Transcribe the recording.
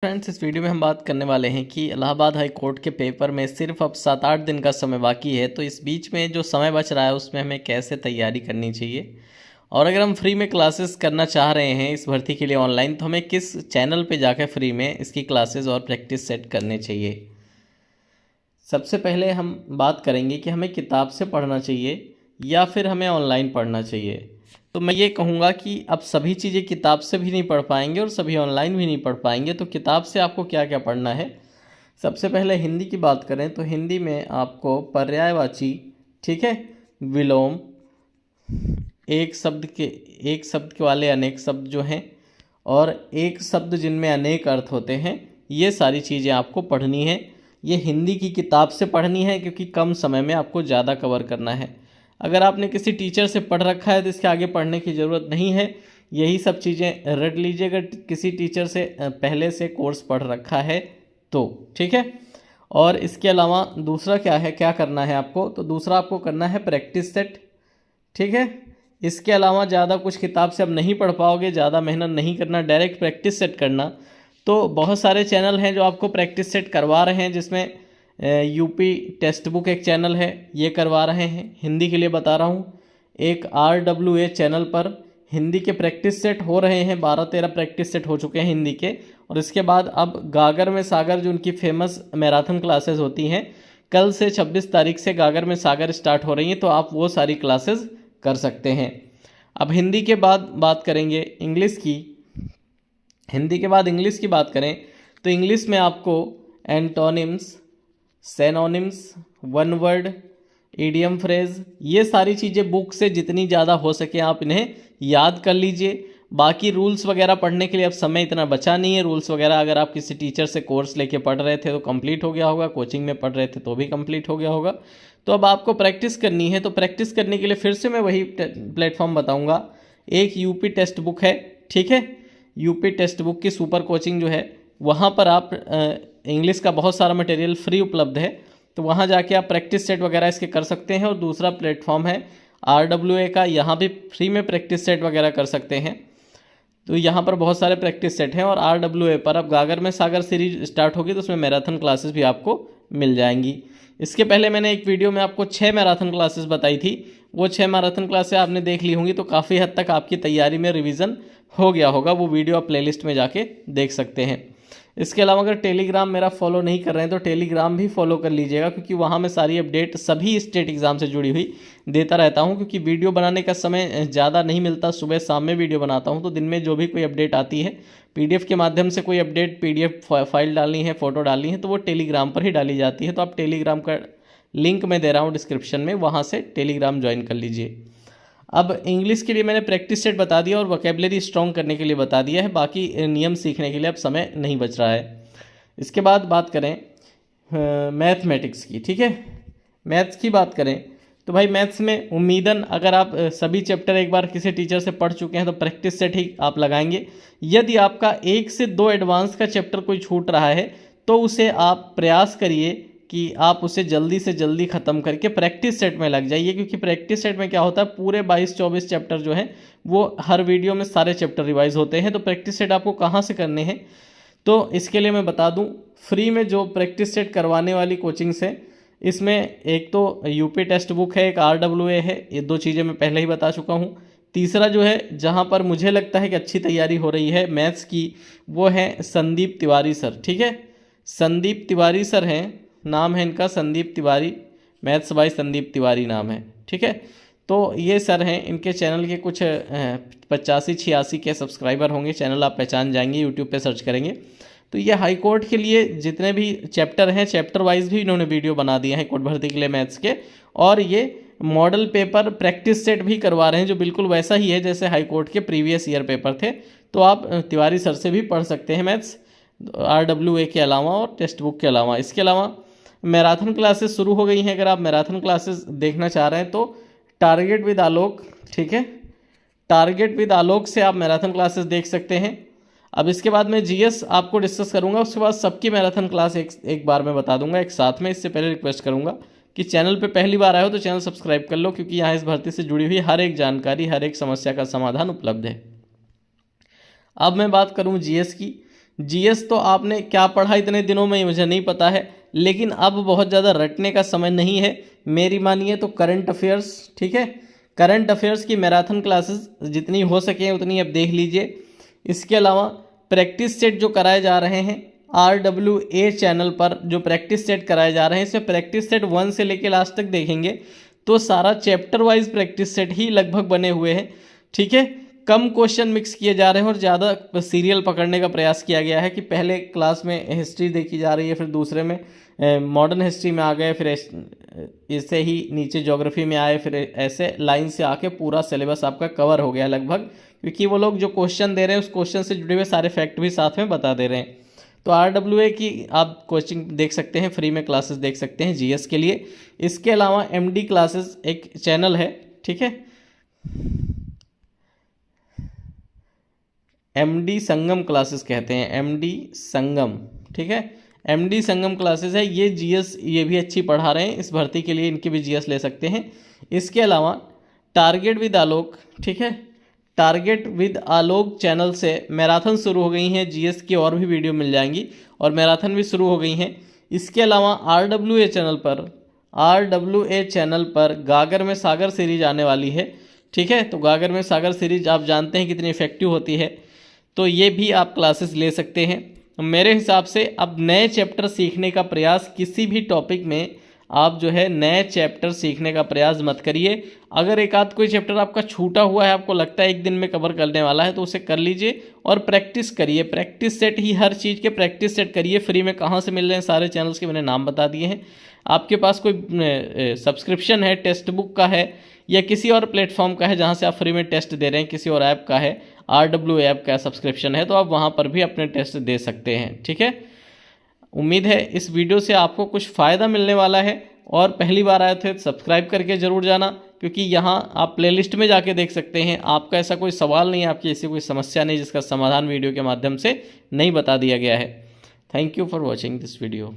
Friends, इस video में हम बात करने वाले हैं कि इलाहाबाद हाई कोर्ट के पेपर में सिर्फ अब 7-8 दिन का समय बाकी है। तो इस बीच में जो समय बच रहा है उसमें हमें कैसे तैयारी करनी चाहिए, और अगर हम फ्री में क्लासेस करना चाह रहे हैं इस भर्ती के लिए ऑनलाइन, तो हमें किस चैनल पे जाकर फ्री में इसकी क्लासेस और प्रैक्टिस सेट करने चाहिए। सबसे पहले हम बात करेंगे कि हमें किताब से पढ़ना चाहिए या फिर हमें ऑनलाइन पढ़ना चाहिए। तो मैं ये कहूँगा कि अब सभी चीज़ें किताब से भी नहीं पढ़ पाएंगे और सभी ऑनलाइन भी नहीं पढ़ पाएंगे। तो किताब से आपको क्या क्या पढ़ना है। सबसे पहले हिंदी की बात करें तो हिंदी में आपको पर्यायवाची, ठीक है, विलोम, एक शब्द के वाले अनेक शब्द जो हैं, और एक शब्द जिनमें अनेक अर्थ होते हैं, ये सारी चीज़ें आपको पढ़नी है। ये हिंदी की किताब से पढ़नी है क्योंकि कम समय में आपको ज़्यादा कवर करना है। अगर आपने किसी टीचर से पढ़ रखा है तो इसके आगे पढ़ने की ज़रूरत नहीं है। यही सब चीज़ें रट लीजिए अगर किसी टीचर से पहले से कोर्स पढ़ रखा है तो, ठीक है। और इसके अलावा दूसरा क्या करना है आपको, तो दूसरा आपको करना है प्रैक्टिस सेट, ठीक है। इसके अलावा ज़्यादा कुछ किताब से अब नहीं पढ़ पाओगे, ज़्यादा मेहनत नहीं करना, डायरेक्ट प्रैक्टिस सेट करना। तो बहुत सारे चैनल हैं जो आपको प्रैक्टिस सेट करवा रहे हैं, जिसमें यूपी टेक्स्ट बुक एक चैनल है, ये करवा रहे हैं। हिंदी के लिए बता रहा हूँ, एक RWA चैनल पर हिंदी के प्रैक्टिस सेट हो रहे हैं, 12-13 प्रैक्टिस सेट हो चुके हैं हिंदी के। और इसके बाद अब गागर में सागर, जो उनकी फेमस मैराथन क्लासेस होती हैं, कल से 26 तारीख से गागर में सागर स्टार्ट हो रही हैं, तो आप वो सारी क्लासेस कर सकते हैं। अब हिंदी के बाद बात करेंगे इंग्लिश की। हिंदी के बाद इंग्लिश की बात करें तो इंग्लिश में आपको antonyms, synonyms, one word, idiom phrase, ये सारी चीज़ें बुक से जितनी ज़्यादा हो सके आप इन्हें याद कर लीजिए। बाकी रूल्स वगैरह पढ़ने के लिए अब समय इतना बचा नहीं है। रूल्स वगैरह अगर आप किसी टीचर से कोर्स लेके पढ़ रहे थे तो कंप्लीट हो गया होगा, कोचिंग में पढ़ रहे थे तो भी कंप्लीट हो गया होगा। तो अब आपको प्रैक्टिस करनी है। तो प्रैक्टिस करने के लिए फिर से मैं वही प्लेटफॉर्म बताऊँगा। एक यूपी टेक्स्ट बुक है, ठीक है, यूपी टेक्स्ट बुक की सुपर कोचिंग जो है, वहाँ पर आप इंग्लिश का बहुत सारा मटेरियल फ्री उपलब्ध है, तो वहाँ जाके आप प्रैक्टिस सेट वगैरह इसके कर सकते हैं। और दूसरा प्लेटफॉर्म है RWA का, यहाँ भी फ्री में प्रैक्टिस सेट वगैरह कर सकते हैं। तो यहाँ पर बहुत सारे प्रैक्टिस सेट हैं। और RWA पर अब गागर में सागर सीरीज स्टार्ट होगी तो उसमें मैराथन क्लासेस भी आपको मिल जाएंगी। इसके पहले मैंने एक वीडियो में आपको 6 मैराथन क्लासेस बताई थी, वो 6 मैराथन क्लासेस आपने देख ली होंगी, तो काफ़ी हद तक आपकी तैयारी में रिवीजन हो गया होगा। वो वीडियो आप प्लेलिस्ट में जाके देख सकते हैं। इसके अलावा अगर टेलीग्राम मेरा फॉलो नहीं कर रहे हैं तो टेलीग्राम भी फॉलो कर लीजिएगा, क्योंकि वहाँ मैं सारी अपडेट सभी स्टेट एग्ज़ाम से जुड़ी हुई देता रहता हूँ। क्योंकि वीडियो बनाने का समय ज़्यादा नहीं मिलता, सुबह शाम में वीडियो बनाता हूँ, तो दिन में जो भी कोई अपडेट आती है, PDF के माध्यम से कोई अपडेट, PDF फाइल डालनी है, फ़ोटो डालनी है, तो वो टेलीग्राम पर ही डाली जाती है। तो आप टेलीग्राम का लिंक मैं दे रहा हूँ डिस्क्रिप्शन में, वहाँ से टेलीग्राम ज्वाइन कर लीजिए। अब इंग्लिश के लिए मैंने प्रैक्टिस सेट बता दिया और वोकेबलरी स्ट्रॉन्ग करने के लिए बता दिया है। बाकी नियम सीखने के लिए अब समय नहीं बच रहा है। इसके बाद बात करें मैथमेटिक्स की, ठीक है। मैथ्स की बात करें तो भाई मैथ्स में उम्मीदन अगर आप सभी चैप्टर एक बार किसी टीचर से पढ़ चुके हैं तो प्रैक्टिस सेट ही आप लगाएंगे। यदि आपका 1 से 2 एडवांस का चैप्टर कोई छूट रहा है तो उसे आप प्रयास करिए कि आप उसे जल्दी से जल्दी ख़त्म करके प्रैक्टिस सेट में लग जाइए। क्योंकि प्रैक्टिस सेट में क्या होता है, पूरे 22-24 चैप्टर जो हैं वो हर वीडियो में सारे चैप्टर रिवाइज होते हैं। तो प्रैक्टिस सेट आपको कहाँ से करने हैं, तो इसके लिए मैं बता दूं, फ्री में जो प्रैक्टिस सेट करवाने वाली कोचिंग्स है, इसमें एक तो यूपी टेक्स्ट बुक है, एक RWA है, ये 2 चीज़ें मैं पहले ही बता चुका हूँ। तीसरा जो है, जहाँ पर मुझे लगता है कि अच्छी तैयारी हो रही है मैथ्स की, वो है संदीप तिवारी सर, ठीक है। संदीप तिवारी सर हैं, नाम है इनका संदीप तिवारी, मैथ्स बाय संदीप तिवारी नाम है, ठीक है। तो ये सर हैं, इनके चैनल के कुछ 85-86 के सब्सक्राइबर होंगे, चैनल आप पहचान जाएंगे, यूट्यूब पे सर्च करेंगे। तो ये हाई कोर्ट के लिए जितने भी चैप्टर हैं, चैप्टर वाइज भी इन्होंने वीडियो बना दिए हैं कोर्ट भर्ती के लिए मैथ्स के। और ये मॉडल पेपर प्रैक्टिस सेट भी करवा रहे हैं, जो बिल्कुल वैसा ही है जैसे हाई कोर्ट के प्रीवियस ईयर पेपर थे। तो आप तिवारी सर से भी पढ़ सकते हैं मैथ्स, RWA के अलावा और टेक्स्ट बुक के अलावा। इसके अलावा मैराथन क्लासेस शुरू हो गई हैं। अगर आप मैराथन क्लासेस देखना चाह रहे हैं तो टारगेट विद आलोक, ठीक है, टारगेट विद आलोक से आप मैराथन क्लासेस देख सकते हैं। अब इसके बाद मैं GS आपको डिस्कस करूंगा, उसके बाद सबकी मैराथन क्लास एक बार मैं बता दूंगा एक साथ में। इससे पहले रिक्वेस्ट करूंगा कि चैनल पे पहली बार आए हो तो चैनल सब्सक्राइब कर लो, क्योंकि यहाँ इस भर्ती से जुड़ी हुई हर एक जानकारी, हर एक समस्या का समाधान उपलब्ध है। अब मैं बात करूँ GS की। जीएस तो आपने क्या पढ़ा इतने दिनों में मुझे नहीं पता है, लेकिन अब बहुत ज़्यादा रटने का समय नहीं है मेरी मानिए तो। करंट अफेयर्स, ठीक है, करंट अफेयर्स की मैराथन क्लासेस जितनी हो सके उतनी अब देख लीजिए। इसके अलावा प्रैक्टिस सेट जो कराए जा रहे हैं RWA चैनल पर, जो प्रैक्टिस सेट कराए जा रहे हैं, इसमें प्रैक्टिस सेट 1 से लेकर लास्ट तक देखेंगे तो सारा चैप्टर वाइज प्रैक्टिस सेट ही लगभग बने हुए हैं, ठीक है। कम क्वेश्चन मिक्स किए जा रहे हैं और ज़्यादा सीरियल पकड़ने का प्रयास किया गया है कि पहले क्लास में हिस्ट्री देखी जा रही है, फिर दूसरे में मॉडर्न हिस्ट्री में आ गए, फिर इससे ही नीचे ज्योग्राफी में आए, फिर ऐसे लाइन से आके पूरा सिलेबस आपका कवर हो गया लगभग, क्योंकि वो लोग जो क्वेश्चन दे रहे हैं उस क्वेश्चन से जुड़े हुए सारे फैक्ट भी साथ में बता दे रहे हैं। तो RWA की आप कोचिंग देख सकते हैं, फ्री में क्लासेस देख सकते हैं जीएस के लिए। इसके अलावा MD क्लासेस एक चैनल है, ठीक है, MD संगम क्लासेस कहते हैं, MD संगम, ठीक है, MD संगम क्लासेस है ये। जीएस ये भी अच्छी पढ़ा रहे हैं, इस भर्ती के लिए इनकी भी जीएस ले सकते हैं। इसके अलावा टारगेट विद आलोक, ठीक है, टारगेट विद आलोक चैनल से मैराथन शुरू हो गई हैं, जीएस की और भी वीडियो मिल जाएंगी और मैराथन भी शुरू हो गई हैं। इसके अलावा RWA चैनल पर गागर में सागर सीरीज आने वाली है, ठीक है। तो गागर में सागर सीरीज आप जानते हैं कितनी इफेक्टिव होती है, तो ये भी आप क्लासेस ले सकते हैं। मेरे हिसाब से अब नए चैप्टर सीखने का प्रयास, किसी भी टॉपिक में आप जो है नए चैप्टर सीखने का प्रयास मत करिए। अगर एक आध कोई चैप्टर आपका छूटा हुआ है, आपको लगता है एक दिन में कवर करने वाला है, तो उसे कर लीजिए और प्रैक्टिस करिए। प्रैक्टिस सेट ही, हर चीज़ के प्रैक्टिस सेट करिए। फ्री में कहाँ से मिल रहे हैं सारे चैनल्स के मैंने नाम बता दिए हैं। आपके पास कोई सब्सक्रिप्शन है, टेक्स्ट बुक का है या किसी और प्लेटफॉर्म का है जहाँ से आप फ्री में टेस्ट दे रहे हैं, किसी और ऐप का है, RWA ऐप का सब्सक्रिप्शन है, तो आप वहाँ पर भी अपने टेस्ट दे सकते हैं, ठीक है। उम्मीद है इस वीडियो से आपको कुछ फ़ायदा मिलने वाला है, और पहली बार आए थे तो सब्सक्राइब करके ज़रूर जाना, क्योंकि यहाँ आप प्लेलिस्ट में जाके देख सकते हैं। आपका ऐसा कोई सवाल नहीं है, आपकी ऐसी कोई समस्या नहीं जिसका समाधान वीडियो के माध्यम से नहीं बता दिया गया है। Thank you for watching this video.